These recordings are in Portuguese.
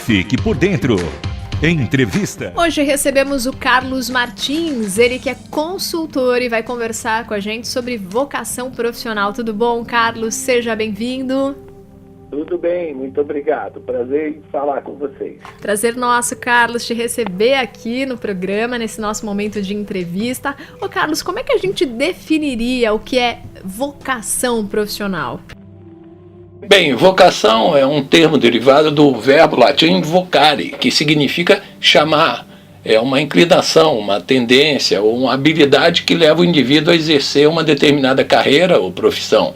Fique por dentro. Entrevista. Hoje recebemos o Carlos Martins, ele que é consultor e vai conversar com a gente sobre vocação profissional. Tudo bom, Carlos? Seja bem-vindo. Tudo bem, muito obrigado. Prazer em falar com vocês. Prazer nosso, Carlos, te receber aqui no programa, nesse nosso momento de entrevista. Ô, Carlos, como é que a gente definiria o que é vocação profissional? Bem, vocação é um termo derivado do verbo latim vocare, que significa chamar. É uma inclinação, uma tendência ou uma habilidade que leva o indivíduo a exercer uma determinada carreira ou profissão.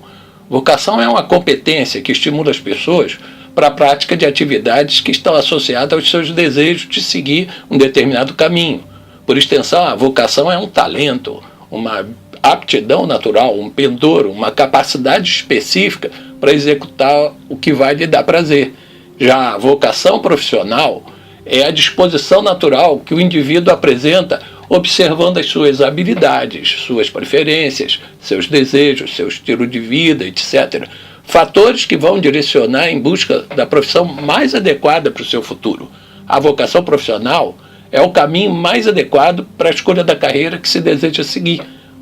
Vocação é uma competência que estimula as pessoas para a prática de atividades que estão associadas aos seus desejos de seguir um determinado caminho. Por extensão, a vocação é um talento, uma aptidão natural, um pendor, uma capacidade específica para executar o que vai lhe dar prazer. Já a vocação profissional é a disposição natural que o indivíduo apresenta observando as suas habilidades, suas preferências, seus desejos, seu estilo de vida, etc. Fatores que vão direcionar em busca da profissão mais adequada para o seu futuro. A vocação profissional é o caminho mais adequado para a escolha da carreira que se deseja seguir.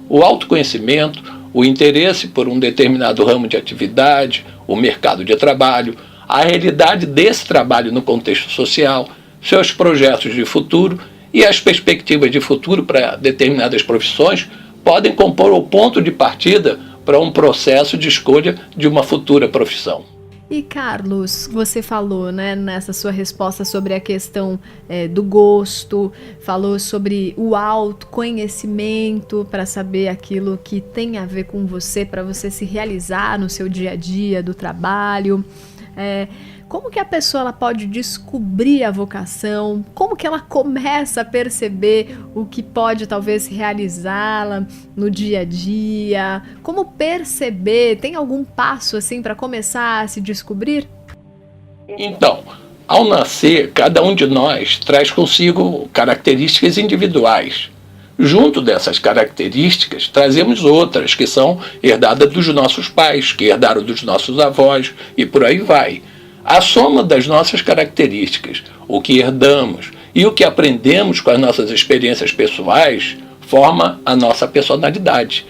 O autoconhecimento, o interesse por um determinado ramo de atividade, o mercado de trabalho, a realidade desse trabalho no contexto social, seus projetos de futuro e as perspectivas de futuro para determinadas profissões podem compor o ponto de partida para um processo de escolha de uma futura profissão. E Carlos, você falou, né, nessa sua resposta sobre a questão do gosto, falou sobre o autoconhecimento para saber aquilo que tem a ver com você, para você se realizar no seu dia a dia do trabalho. Como que a pessoa ela pode descobrir a vocação? Como que ela começa a perceber o que pode talvez realizá-la no dia a dia? Como perceber? Tem algum passo assim para começar a se descobrir? Então, ao nascer, cada um de nós traz consigo características individuais. Junto dessas características, trazemos outras que são herdadas dos nossos pais, que herdaram dos nossos avós e por aí vai. A soma das nossas características, o que herdamos e o que aprendemos com as nossas experiências pessoais, forma a nossa personalidade.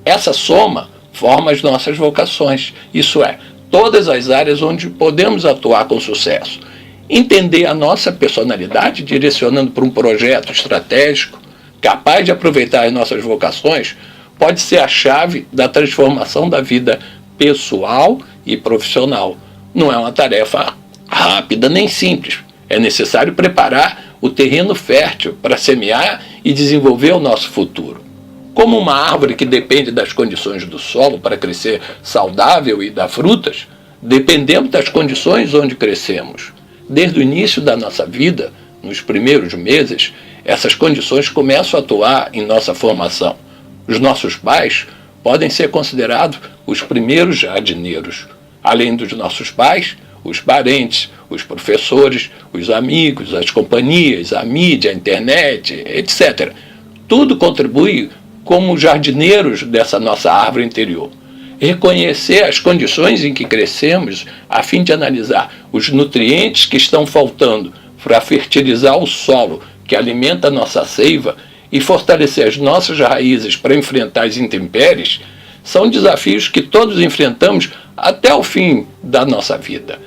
Essa soma forma as nossas vocações, isso é, todas as áreas onde podemos atuar com sucesso. Entender a nossa personalidade direcionando para um projeto estratégico, capaz de aproveitar as nossas vocações, pode ser a chave da transformação da vida pessoal e profissional. Não é uma tarefa rápida nem simples. É necessário preparar o terreno fértil para semear e desenvolver o nosso futuro. Como uma árvore que depende das condições do solo para crescer saudável e dar frutas, dependemos das condições onde crescemos. Desde o início da nossa vida, nos primeiros meses, essas condições começam a atuar em nossa formação. Os nossos pais podem ser considerados os primeiros jardineiros. Além dos nossos pais, os parentes, os professores, os amigos, as companhias, a mídia, a internet, etc. Tudo contribui como jardineiros dessa nossa árvore interior. Reconhecer as condições em que crescemos a fim de analisar os nutrientes que estão faltando para fertilizar o solo que alimenta a nossa seiva e fortalecer as nossas raízes para enfrentar as intempéries são desafios que todos enfrentamos até o fim da nossa vida.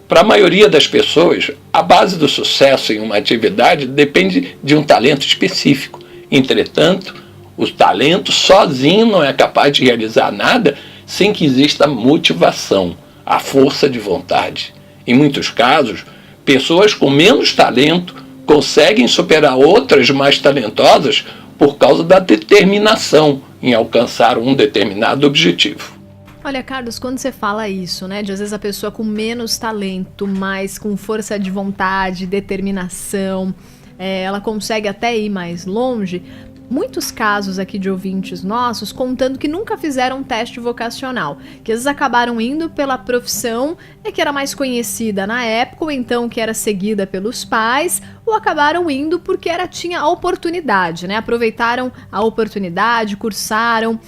Para a maioria das pessoas, a base do sucesso em uma atividade depende de um talento específico. Entretanto, o talento sozinho não é capaz de realizar nada sem que exista motivação, a força de vontade. Em muitos casos, pessoas com menos talento conseguem superar outras mais talentosas por causa da determinação em alcançar um determinado objetivo. Olha, Carlos, quando você fala isso, né, de às vezes a pessoa com menos talento, mas com força de vontade, determinação, ela consegue até ir mais longe. Muitos casos aqui de ouvintes nossos contando que nunca fizeram um teste vocacional, que às vezes acabaram indo pela profissão que era mais conhecida na época, ou então que era seguida pelos pais, ou acabaram indo porque tinha a oportunidade, né? Aproveitaram a oportunidade, cursaram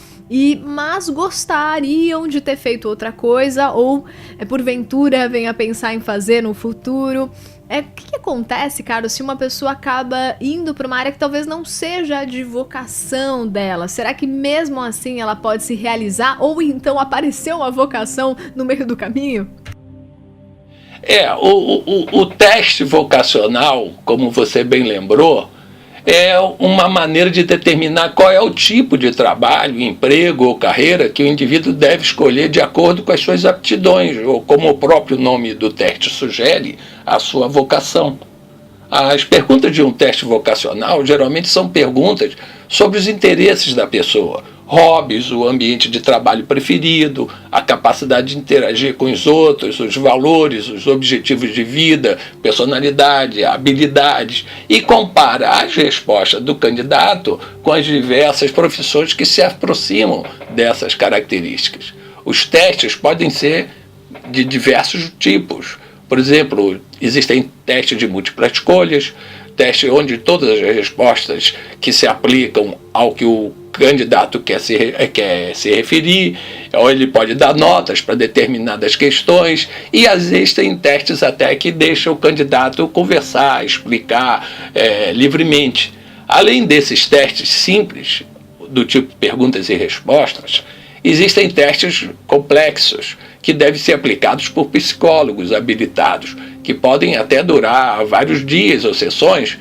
mas gostariam de ter feito outra coisa ou porventura vem a pensar em fazer no futuro. O que acontece, Carlos, se uma pessoa acaba indo para uma área que talvez não seja de vocação dela? Será que mesmo assim ela pode se realizar ou então apareceu uma vocação no meio do caminho? O teste vocacional, como você bem lembrou, é uma maneira de determinar qual é o tipo de trabalho, emprego ou carreira que o indivíduo deve escolher de acordo com as suas aptidões, ou como o próprio nome do teste sugere, a sua vocação. As perguntas de um teste vocacional geralmente são perguntas sobre os interesses da pessoa, hobbies, o ambiente de trabalho preferido, a capacidade de interagir com os outros, os valores, os objetivos de vida, personalidade, habilidades, e compara as respostas do candidato com as diversas profissões que se aproximam dessas características. Os testes podem ser de diversos tipos. Por exemplo, existem testes de múltiplas escolhas, teste onde todas as respostas que se aplicam ao que o candidato quer se referir, ou ele pode dar notas para determinadas questões, e existem testes até que deixam o candidato conversar, explicar livremente. Além desses testes simples, do tipo perguntas e respostas, existem testes complexos, que devem ser aplicados por psicólogos habilitados, que podem até durar vários dias ou sessões,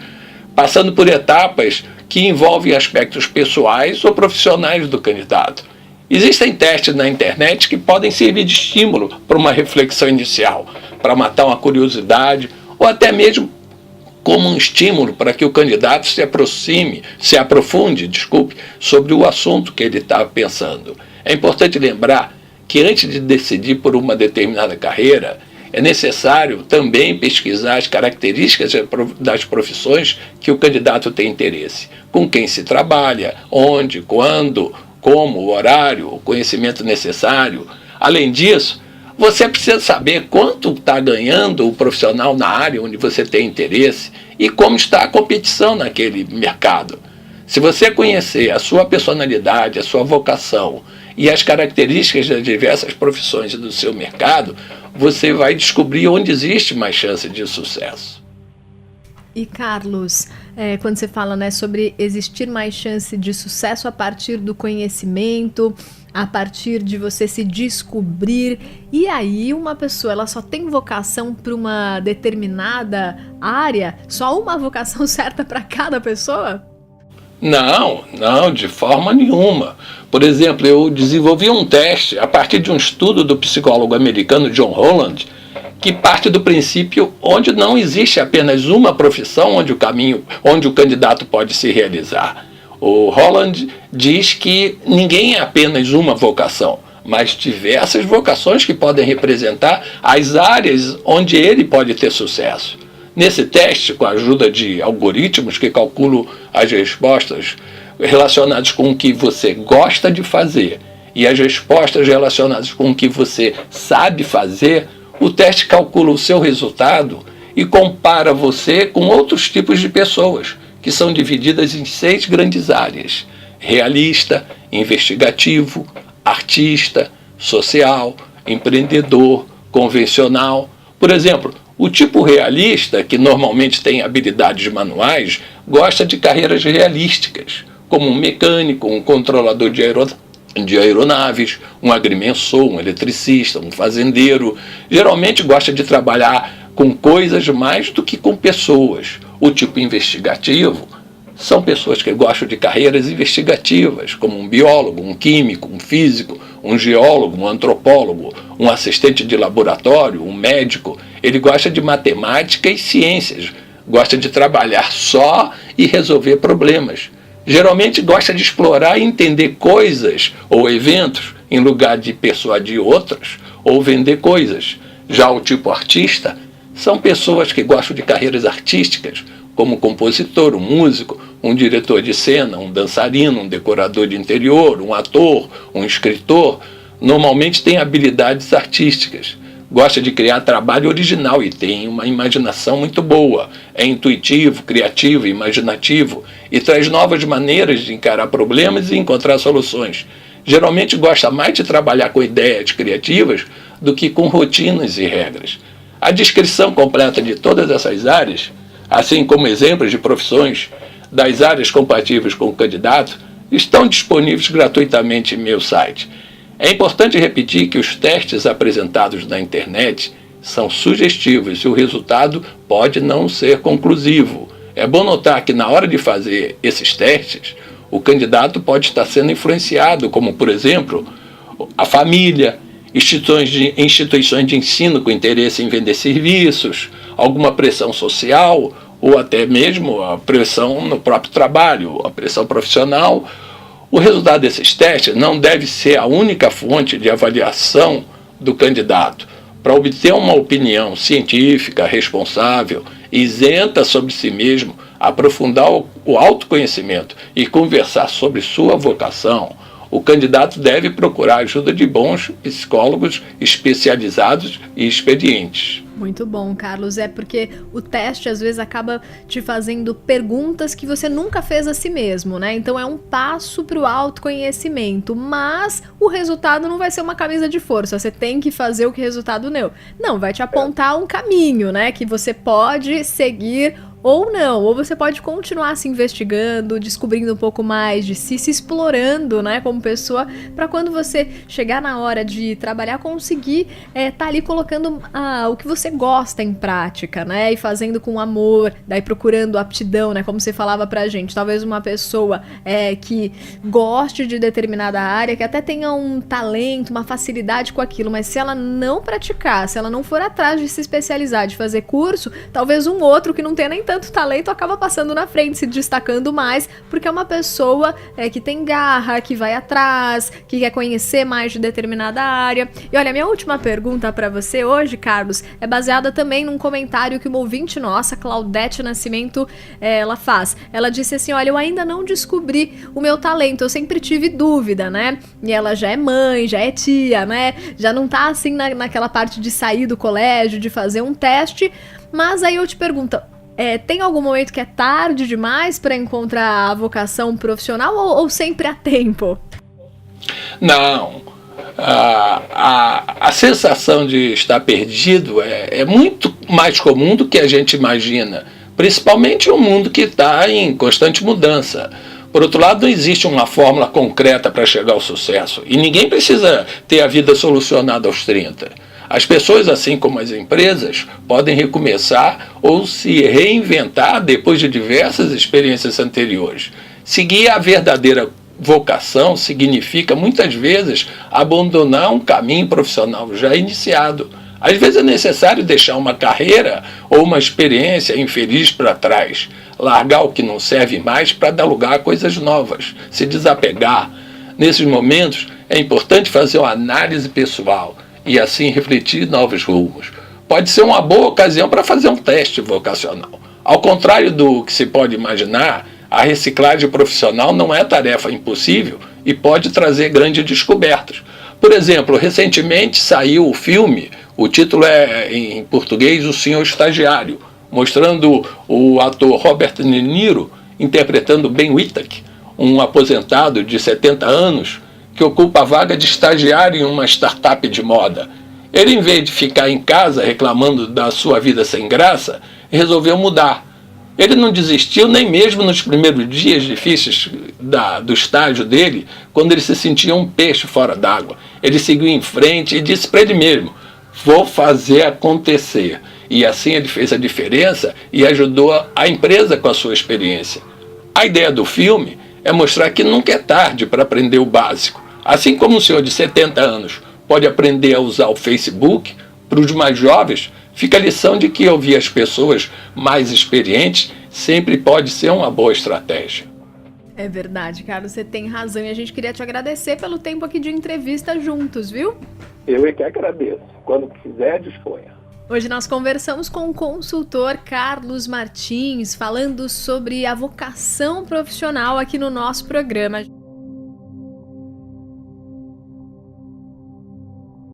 passando por etapas que envolvem aspectos pessoais ou profissionais do candidato. Existem testes na internet que podem servir de estímulo para uma reflexão inicial, para matar uma curiosidade, ou até mesmo como um estímulo para que o candidato se aprofunde sobre o assunto que ele está pensando. É importante lembrar que antes de decidir por uma determinada carreira, é necessário também pesquisar as características das profissões que o candidato tem interesse, com quem se trabalha, onde, quando, como, o horário, o conhecimento necessário. Além disso, você precisa saber quanto está ganhando o profissional na área onde você tem interesse e como está a competição naquele mercado. Se você conhecer a sua personalidade, a sua vocação e as características das diversas profissões do seu mercado, você vai descobrir onde existe mais chance de sucesso. E Carlos, quando você fala sobre existir mais chance de sucesso a partir do conhecimento, a partir de você se descobrir, e aí uma pessoa ela só tem vocação para uma determinada área? Só uma vocação certa para cada pessoa? Não, de forma nenhuma. Por exemplo, eu desenvolvi um teste a partir de um estudo do psicólogo americano John Holland, que parte do princípio onde não existe apenas uma profissão onde o candidato pode se realizar. O Holland diz que ninguém é apenas uma vocação, mas diversas vocações que podem representar as áreas onde ele pode ter sucesso. Nesse teste, com a ajuda de algoritmos que calculam as respostas relacionadas com o que você gosta de fazer e as respostas relacionadas com o que você sabe fazer, o teste calcula o seu resultado e compara você com outros tipos de pessoas, que são divididas em 6 grandes áreas: realista, investigativo, artista, social, empreendedor, convencional. Por exemplo, o tipo realista, que normalmente tem habilidades manuais, gosta de carreiras realísticas, como um mecânico, um controlador de aeronaves, um agrimensor, um eletricista, um fazendeiro. Geralmente gosta de trabalhar com coisas mais do que com pessoas. O tipo investigativo são pessoas que gostam de carreiras investigativas, como um biólogo, um químico, um físico, um geólogo, um antropólogo, um assistente de laboratório, um médico. Ele gosta de matemática e ciências, gosta de trabalhar só e resolver problemas. Geralmente gosta de explorar e entender coisas ou eventos, em lugar de persuadir outras ou vender coisas. Já o tipo artista são pessoas que gostam de carreiras artísticas, como um compositor, um músico, um diretor de cena, um dançarino, um decorador de interior, um ator, um escritor. Normalmente tem habilidades artísticas. Gosta de criar trabalho original e tem uma imaginação muito boa. É intuitivo, criativo, imaginativo e traz novas maneiras de encarar problemas e encontrar soluções. geralmente gosta mais de trabalhar com ideias criativas do que com rotinas e regras. A descrição completa de todas essas áreas, assim como exemplos de profissões das áreas compatíveis com o candidato, estão disponíveis gratuitamente em meu site. É importante repetir que os testes apresentados na internet são sugestivos e o resultado pode não ser conclusivo. É bom notar que na hora de fazer esses testes, o candidato pode estar sendo influenciado, como por exemplo, a família, instituições de ensino com interesse em vender serviços, alguma pressão social ou até mesmo a pressão no próprio trabalho, a pressão profissional. O resultado desses testes não deve ser a única fonte de avaliação do candidato. Para obter uma opinião científica, responsável, isenta sobre si mesmo, aprofundar o autoconhecimento e conversar sobre sua vocação, o candidato deve procurar a ajuda de bons psicólogos especializados e experientes. Muito bom, Carlos. É porque o teste às vezes acaba te fazendo perguntas que você nunca fez a si mesmo, né? Então é um passo para o autoconhecimento, mas o resultado não vai ser uma camisa de força. Você tem que fazer o que o resultado deu. Não, vai te apontar um caminho, né? Que você pode seguir ou não, ou você pode continuar se investigando, descobrindo um pouco mais de si, se explorando, né, como pessoa, para quando você chegar na hora de trabalhar, conseguir tá ali colocando o que você gosta em prática, né, e fazendo com amor, daí procurando aptidão, né, como você falava pra gente, talvez uma pessoa que goste de determinada área, que até tenha um talento, uma facilidade com aquilo, mas se ela não praticar, se ela não for atrás de se especializar, de fazer curso, talvez um outro que não tenha nem tanto talento acaba passando na frente, se destacando mais, porque é uma pessoa que tem garra, que vai atrás, que quer conhecer mais de determinada área. E olha, minha última pergunta para você hoje, Carlos, é baseada também num comentário que uma ouvinte nossa, Claudete Nascimento, ela faz. Ela disse assim, olha, eu ainda não descobri o meu talento, eu sempre tive dúvida, né? E ela já é mãe, já é tia, né? Já não tá assim naquela parte de sair do colégio, de fazer um teste, mas aí eu te pergunto, tem algum momento que é tarde demais para encontrar a vocação profissional ou sempre há tempo? Não. A sensação de estar perdido é muito mais comum do que a gente imagina, principalmente em um mundo que está em constante mudança. Por outro lado, não existe uma fórmula concreta para chegar ao sucesso e ninguém precisa ter a vida solucionada aos 30. As pessoas, assim como as empresas, podem recomeçar ou se reinventar depois de diversas experiências anteriores. Seguir a verdadeira vocação significa, muitas vezes, abandonar um caminho profissional já iniciado. Às vezes é necessário deixar uma carreira ou uma experiência infeliz para trás, largar o que não serve mais para dar lugar a coisas novas, se desapegar. Nesses momentos, é importante fazer uma análise pessoal e assim refletir novos rumos. Pode ser uma boa ocasião para fazer um teste vocacional. Ao contrário do que se pode imaginar, a reciclagem profissional não é tarefa impossível e pode trazer grandes descobertas. Por exemplo, recentemente saiu o filme, o título é em português O Senhor Estagiário, mostrando o ator Robert De Niro interpretando Ben Whittaker, um aposentado de 70 anos, que ocupa a vaga de estagiário em uma startup de moda. Ele, em vez de ficar em casa reclamando da sua vida sem graça, resolveu mudar. Ele não desistiu nem mesmo nos primeiros dias difíceis do estágio dele, quando ele se sentia um peixe fora d'água. Ele seguiu em frente e disse para ele mesmo, vou fazer acontecer. E assim ele fez a diferença e ajudou a empresa com a sua experiência. A ideia do filme é mostrar que nunca é tarde para aprender o básico. Assim como um senhor de 70 anos pode aprender a usar o Facebook, para os mais jovens, fica a lição de que ouvir as pessoas mais experientes sempre pode ser uma boa estratégia. É verdade, Carlos, você tem razão. E a gente queria te agradecer pelo tempo aqui de entrevista juntos, viu? Eu é que agradeço. Quando quiser, disponha. Hoje nós conversamos com o consultor Carlos Martins, falando sobre a vocação profissional aqui no nosso programa.